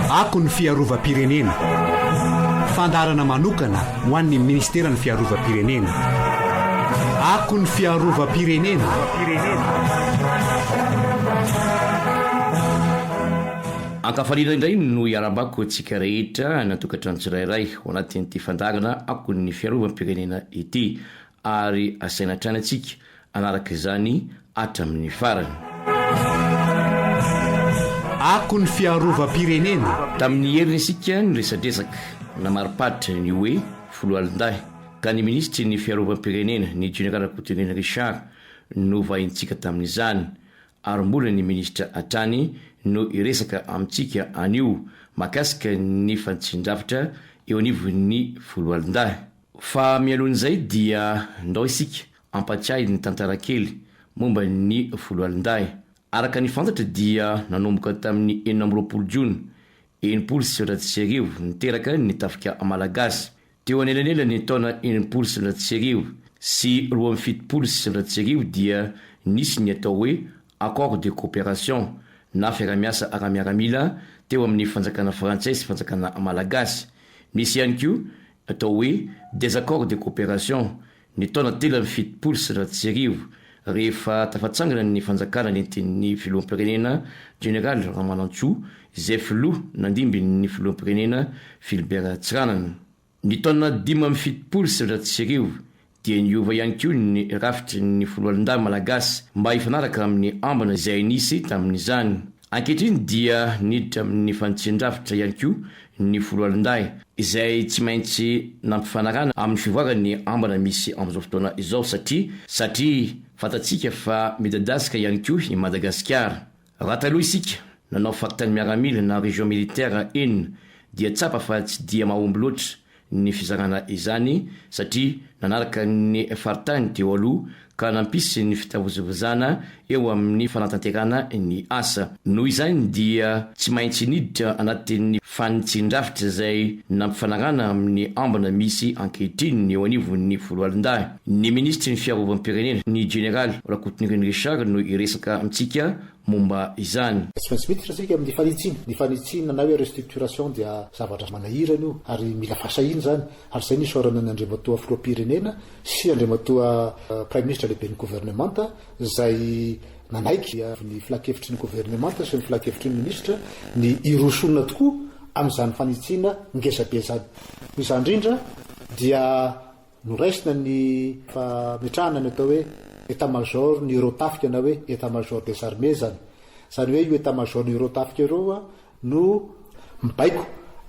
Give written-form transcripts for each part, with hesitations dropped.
ako ny fiarovam-pirenena fandarana manokana ho an'ny ministeran'ny fiarovam-pirenena ako ny fiarovam-pirenena ankafaliana indray no iarambako tsika rehetra natokatrano tsirairay ho anatin'ity fandarana ako ny fiarovam-pirenena ity ary asaina trany atsika anaraka izany hatramin'ny farany ako ny fiarovam-pirenena tamin'ny heriny isika ny resadresaka namaripatitra ny hoe foloalindahy ka ny ministry ny fiarovam-pirenena ny général Coutinho Richard no vahintsika tamin'izany ary mbola ny ministra atrany no iresaka amintsika anio makasika ny fantsindravitra eo anivon'ny foloalindahy fa mialohan'izay dia ndao isika ampatsiahy ny tantara kely momba ny foloalindahy araka ny fantatra dia nanomboka tamin'ny 20 Jona 1930 niteraka ny tafika malagasy teo anelanela ny taona 1930 sy 1970 dia nisy ny atao hoe accord de coopération na fiaramiasa ara-miaramila teo amin'ny fanjakana frantsay sy fanjakana malagasy misy ihany koa atao hoe désaccord de coopération ny taona 1970 rehefa tafatsangana ny fanjakana nentin'ny filoham-pirenena général Ramanantsoa izay filoha nandimby ny filoham-pirenena Philbert Tsiranana ny taona 1970 dia niova ihany koa ny rafitry ny foloalindahy malagasy mba hifanaraka amin'ny ambana izay nisy tamin'izany ankehitriny dia niditra amin'ny fantsindravitra ihany koa ny foloalindahy izay tsy maintsy nampifanarana amin'ny fivoarany ambana misy amin'izao fotoana izao satria fatatsika fa midadasika ihany koa i Madagasikara raha taloha isika nanao faritany miaramila na région militaire enina dia tsapa fa tsy dia mahomby loatra ny fizarana izany satria nanaraka ny faritany teo aloha ka nampisy ny fitavozavozana eo amin'ny fanatanterana ny asa noho izany dia tsy maintsy niditra anatin'ny fanitsindrafitra izay nampifanarana amin'ny ambana misy ankehitriny eo anivon'ny foloalindahy ny ministry ny fiarovam-pirenena ny général Coutinho Richard no iresaka amintsika momba izany tsy maintsy miditra sika amin'ny fanitsina na hoe restructuration dia zavatra manahirana io ary mila fasahina zany ary zay nisorana ny andriamatoa filoham-pirenena sy andriamatoa prime ministre lehibe ny gouvernemanta zay nanaiky ny filakevitry ny gouvernemanta sy ny filakevitry ny ministra ny irosonina tokoa amin'izany fanitsina ngesabe zany izany indrindra dia noraisina ny fametrahana ny atao hoe état-major ny Eurotafika na hoe état-major des armées zany hoe io état-major ny Eurotafika ireo no mibaiko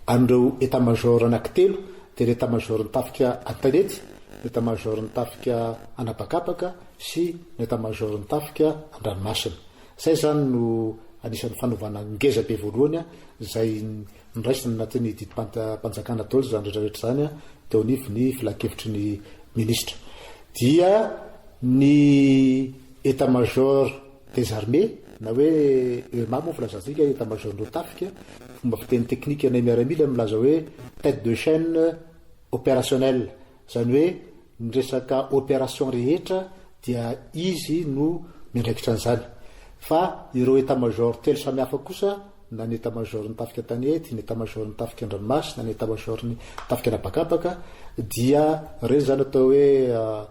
amin'ireo état-major anankitelo dia ny état-major ny tafika Antanety, ny état-major ny tafika Anabakabaka sy ny état-major ny tafika Andranomasina. Zay zany no anisan'ny fanovana ngeza be voalohany zay niraisina anatin'ny didim-panjakana daholo zany rehetrarehetra zany teo anivon'ny filakevitry ny ministra. Dia ny état-major des armées na hoe EMA moa filazantsika état-major ny Eurotafika fomba fiteny teknika ny miaramila milaza hoe tête de chaîne opérationnelle zany hoe ny resaka opération rehetra dia izy no miandraikitra an'izany fa ireo état-major telo samihafa kosa na ny état-major ny tafika Tanety, ny état-major ny tafika Andranomasina, ny état-major ny tafika Anabakabaka dia reny zany atao hoe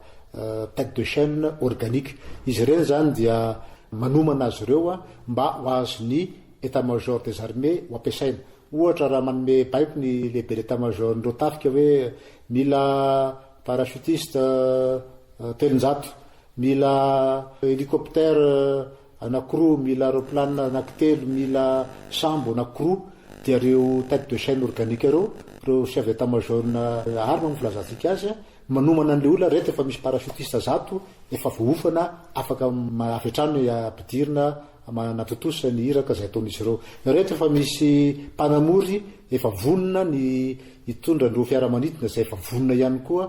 tête de chaîne organique izy ireny zany dia manomana azy ireo mba ho azy ny état-major des armées ho ampiasaina ohatra raha manome baiko ny lehibe l'état-major ny Eurotafika hoe mila parachutiste 300 mila hélicoptère anankiroa mila aéroplane anankitelo mila sambo anankiroa dia reo tête de chaîne organique ireo chef d'état-major na arma filazantsika azy manomana an'le olona rehetra efa misy parachutiste 100 efa vohofana afaka avy hatrany ampidirina manatotosa ny iraka zay ataon'izy ireo rehetra efa misy mpanamory efa vonona ny hitondra nireo fiaramanidina zay efa vonona ihany koa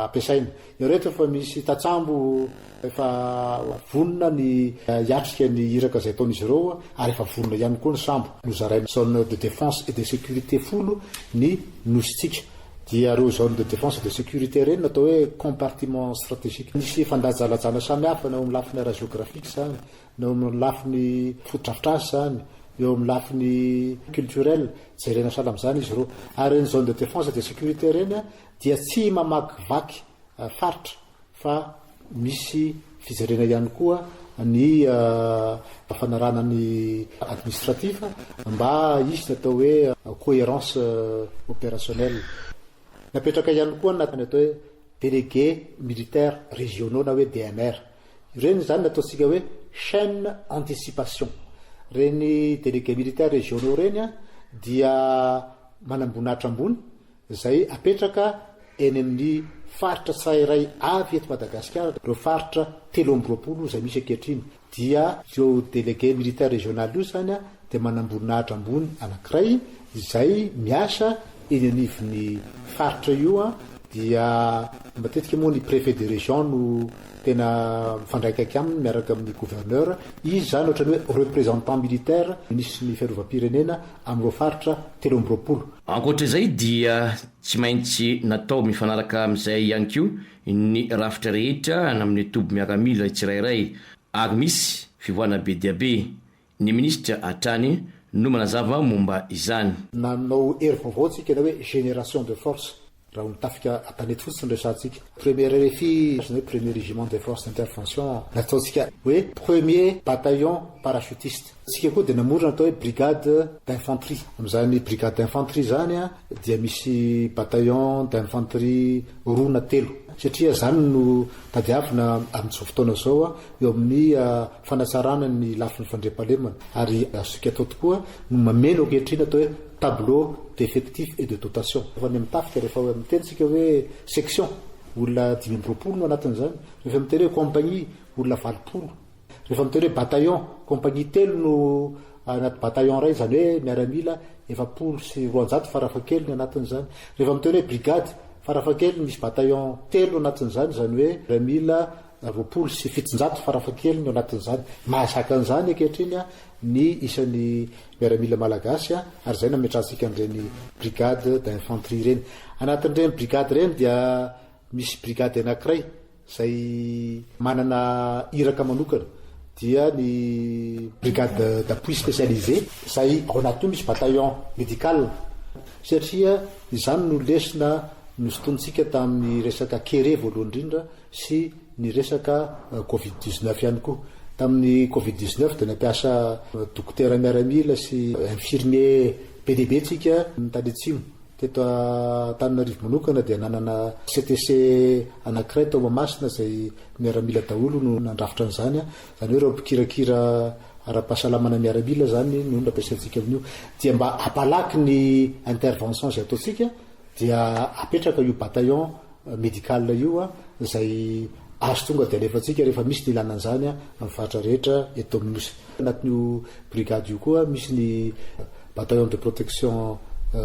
ampiasaina rehetra efa misy tatsambo efa vonona ny hiatrika ny iraka zay ataon'izy ireo ary efa vonona ihany koa ny sambo nozaraina zone de défense et de sécurité folo ny nositsika dia reo zone de défense et de sécurité reny natao hoe compartiment stratégique nisy fandajalajana samihafa na amin'ny lafiny ara-géographique zany na amin'ny lafiny fotodrafitr'asy zany eo amin'ny lafiny culturel jerena sahala am'izany izy reo ary ny zone de défense de sécurité reny dia tsy mamakivaky faritra fa misy fijerena ihany koa ny fanarana ny administratif mba izy natao hoe cohérence opérationnelle. Napetraka ihany koa natao hoe délégué militaire régionaux na hoe DMR. Reny zany nataontsika hoe chaîne anticipation. Reny délégué militaire régionaux reny dia manambonatra ambony zay apetraka eny amin'ny faritra tsirairay avy eto Madagasikara, reo faritra 13 zay misy ankehitriny dia io délégué militaire régional io zany dia manambonatra ambony anankiray izay miasa eny anivon'ny faritra io dia matetika moa ny préfet de région no tena mifandraikaiky aminy miaraka amin'ny gouverneur. Izy zany ohatrany hoe représentant militaire nisy ny fiarovam-pirenena amin'ireo faritra 13. Ankoatr'izay dia tsy maintsy natao mifanaraka amin'izay ihany koa ny rafitra rehetra amin'ny toby miaramila tsirairay ary misy fivoana be dia be. Ny ministra hatrany no manazava momba izany. Nanao hery vaovao tsika na hoe génération de force. Raha mitafika atanety fotsiny resantsika premier RFI premier régiment des forces d'intervention nataontsika hoe premier bataillon parachutiste. Tsika koa dia namorona atao hoe brigade d'infanterie. Am'izany brigade d'infanterie zany dia misy bataillon d'infanterie rona 3 satria zany no tadiavina amin'izao fotoana zao eo amin'ny fanatsarana ny lafiny fandriampahalemana ary azotsika atao tokoa no mameno ankehitriny atao hoe tableau d'effectifs et de dotation. Fa ny mitafika rehefa mitentsika hoe section olona 520 no anatin'izany, rehefa miteny hoe compagnie olona 20, rehefa miteny hoe bataillon compagnie 3 no anaty bataillon ray zany hoe miaramila 220 farafahakeliny anatin'izany. Rehefa miteny hoe brigade farafakely misy bataillon 3 anatin'izany zany hoe miaramila 270 farafakely no anatin'izany. Mahazaka an'izany ankehitriny ny isan'ny miaramila malagasy ary zay nametrahantsika an'ireny brigade d'infanterie reny. Anatin'ireny brigade reny dia misy brigade anankiray zay manana iraka manokana dia ny brigade d'appui spécialisé zay ao anaty misy bataillon médical satria izany no lesina nosotontsika tamin'ny resaka kere voalohany indrindra sy ny resaka Covid-19 ihany koa. Tamin'ny Covid-19 dia nampiasa dokotera miaramila sy infirmier PDB tsika nitadetsimo. Teto Antananarivo manokana dia nanana CTC anankiray tao Mahamasina zay miaramila daholo no nandrafitra an'izany. Zany hoe reo mpikirakira ara-pahasalamana miaramila zany no nampiasaintsika amin'io. Dia mba apalaky ny intervention zay ataontsika dia apetraka io bataillon médical io zay azo tonga dia alefantsika rehefa misy ny ilana an'izany amin'ny faritra rehetra eto amin'ny nosy. Anatin'io brigade io koa misy ny bataillon de protection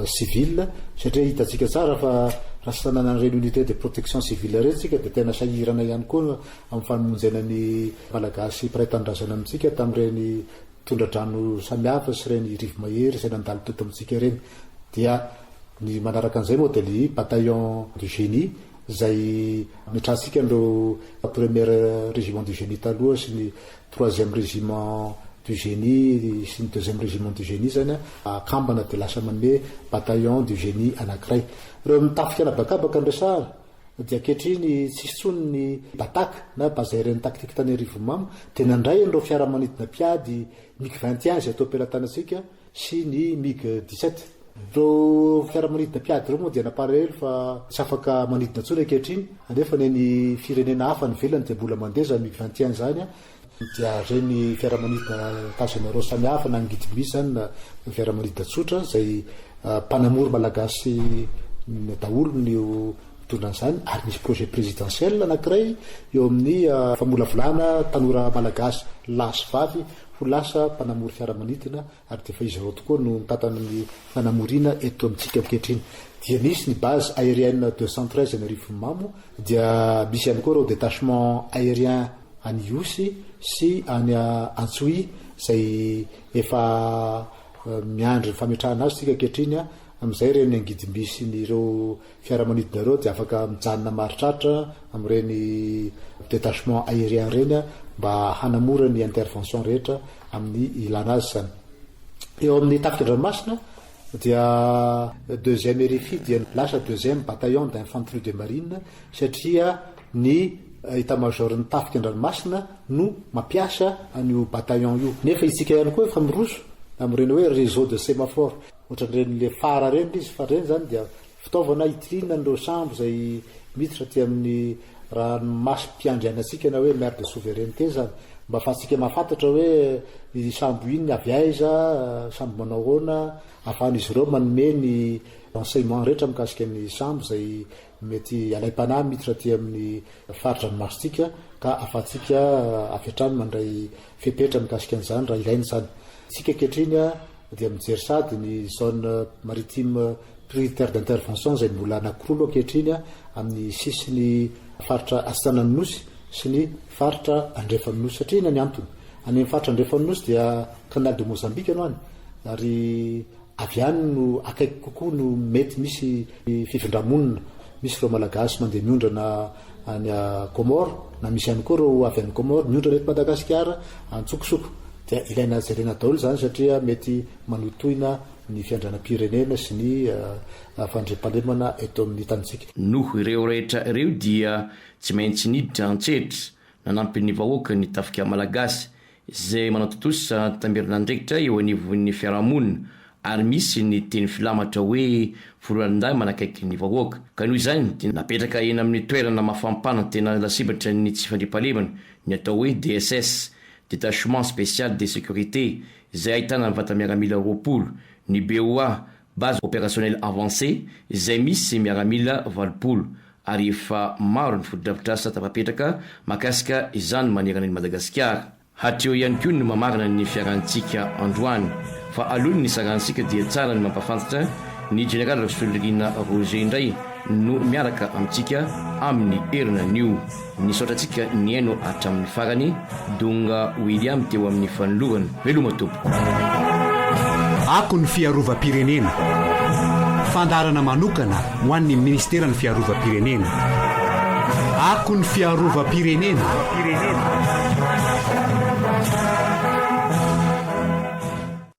civile satria hitantsika tsara fa raha sananan'ireny unité de protection civile reny tsika dia tena sahirana ihany koa amin'ny famonjena ny malagasy mpiray tanindrazana amintsika tamin'ireny tondradrano samihafa sy reny rivo mahery izay nandalo teto amintsika reny. Dia ny manaraka an'izay moa dia ny bataillon du génie zay metrahantsika andreo premier régiment du génie taloha sy ny 3e régiment du génie sy ny 2e régiment du génie zany akambana dia lasa manome bataillon du génie anankiray. Reo mitafika anabakabaka andresahana dia ankehitriny tsisy tsony ny bataka na bazairen'ny tactique tany Rivomamo dia nandray andreo fiaramanidina mpiady MiG-21 zay atao am-pelantanantsika sy ny MiG-17. Reo fiaramanidina mpiady reo moa dia naparehelo fa tsy afaka manidina tsony ankehitriny anefa ny firenena hafa ny velany dia mbola mandeha zany MiG-21 zany dia reny fiaramanidina tazomareo samihafa na ngidim-misy zany na fiaramanidina tsotra zay mpanamory malagasy daholo no mitondra an'izany ary misy projet présidentiel anankiray eo amin'ny famolavolana tanora malagasy lahy sy vavy ho lasa mpanamory fiaramanidina ary dia efa izy ireo tokoa no mitantana ny fanamorina eto amintsika ankehitriny. Dia misy ny base aérienne 213 any Rivomamo dia misy ihany koa reo détachement aérien any Iosy sy any Antsohi zay efa miandry fametrahana azy tsika ankehitriny amin'izay reny angidim-bisy nyreo fiaramanidina ireo dia afaka mijanona maritratra amin'ireny détachement aérien reny mba hanamora ny intervention rehetra amin'ny ilana azy zany. eo amin'ny tafika andranomasina dia deuxième RFI dia lasa deuxième bataillon d'infanterie de marine satria ny état-major ny tafika andranomasina no mampiasa an'io bataillon io. Nefa itsika ihany koa efa miroso am'ireny hoe réseau de sémaphore, ohatran'ireny fara reny izy fa reny zany dia fitaovana itilina nireo sambo zay miditra ty amin'ny ranomasim-piandrianantsika na hoe mer de souveraineté zany, mba afahantsika mahafantatra hoe i sambo iny avy aiza, sambo manao ahoana, ahafahan'izy ireo manome ny renseignement rehetra mikasika ny sambo zay mety alaim-panahy miditra ty amin'ny faridranomasitsika ka afahantsika avy hatrany mandray fepetra mikasika an'izany raha ilainy zany. Tsika kehitriny dia mijery sady ny zone maritime prioritaire d'intervention zay mbola anankiroa aloha kehitriny amin'ny sisiny faritra Atsitanana Nosy sy ny faritra Andrefan'ny Nosy. Satria ina ny antony, any faritra Andrefan'ny Nosy dia canal de Mozambique no any, ary avy any no akaiky kokoa no mety misy fifindramonina, misy ireo malagasy mandeha miondrana any Comore, na misy ihany koa reo avy any Comore miondra eto Madagasikara antsokosoko. Dia ilaina jerena daholo zany satria mety manotoina ny fiandranam-pirenena sy ny fandriampahalemana eto amin'ny tanitsika. Noho ireo rehetra ireo dia tsy maintsy niditra antsetra nanampy ny vahoaka ny tafika malagasy izay manao totosa tamberinandraikitra eo anivon'ny fiarahamonina, ary misy ny teny filamatra hoe voalohany manakaiky ny vahoaka. Ka noho izany dia napetraka eny amin'ny toerana mafampana tena lasibatra ny tsy fandriampahalemana ny atao hoe DSS, détachement spécial de sécurité, izay ahitana ny vata-miaramila 20, ny BOA, base opérationnelle avancée, izay misy miaramila 20, ary efa maro ny fododrafitrasa tapapetraka makasika izany manerana ny Madagasikara. Hatreo ihany koa ny mamarina ny fiarantsika androany, fa alohany ny sarantsika dia tsara ny mampafantatra ny général Solirina Roger indray no miaraka amintsika amin'ny herinan'io. Nisaotratsika ny aino hatramin'ny farany, Donga William teo amin'ny fanolorany. Veloma tompoko. Ako ny fiarovam-pirenena, fandarana manokana ho an'ny ministera ny fiarovam-pirenena. Ako ny fiarovam-pirenena.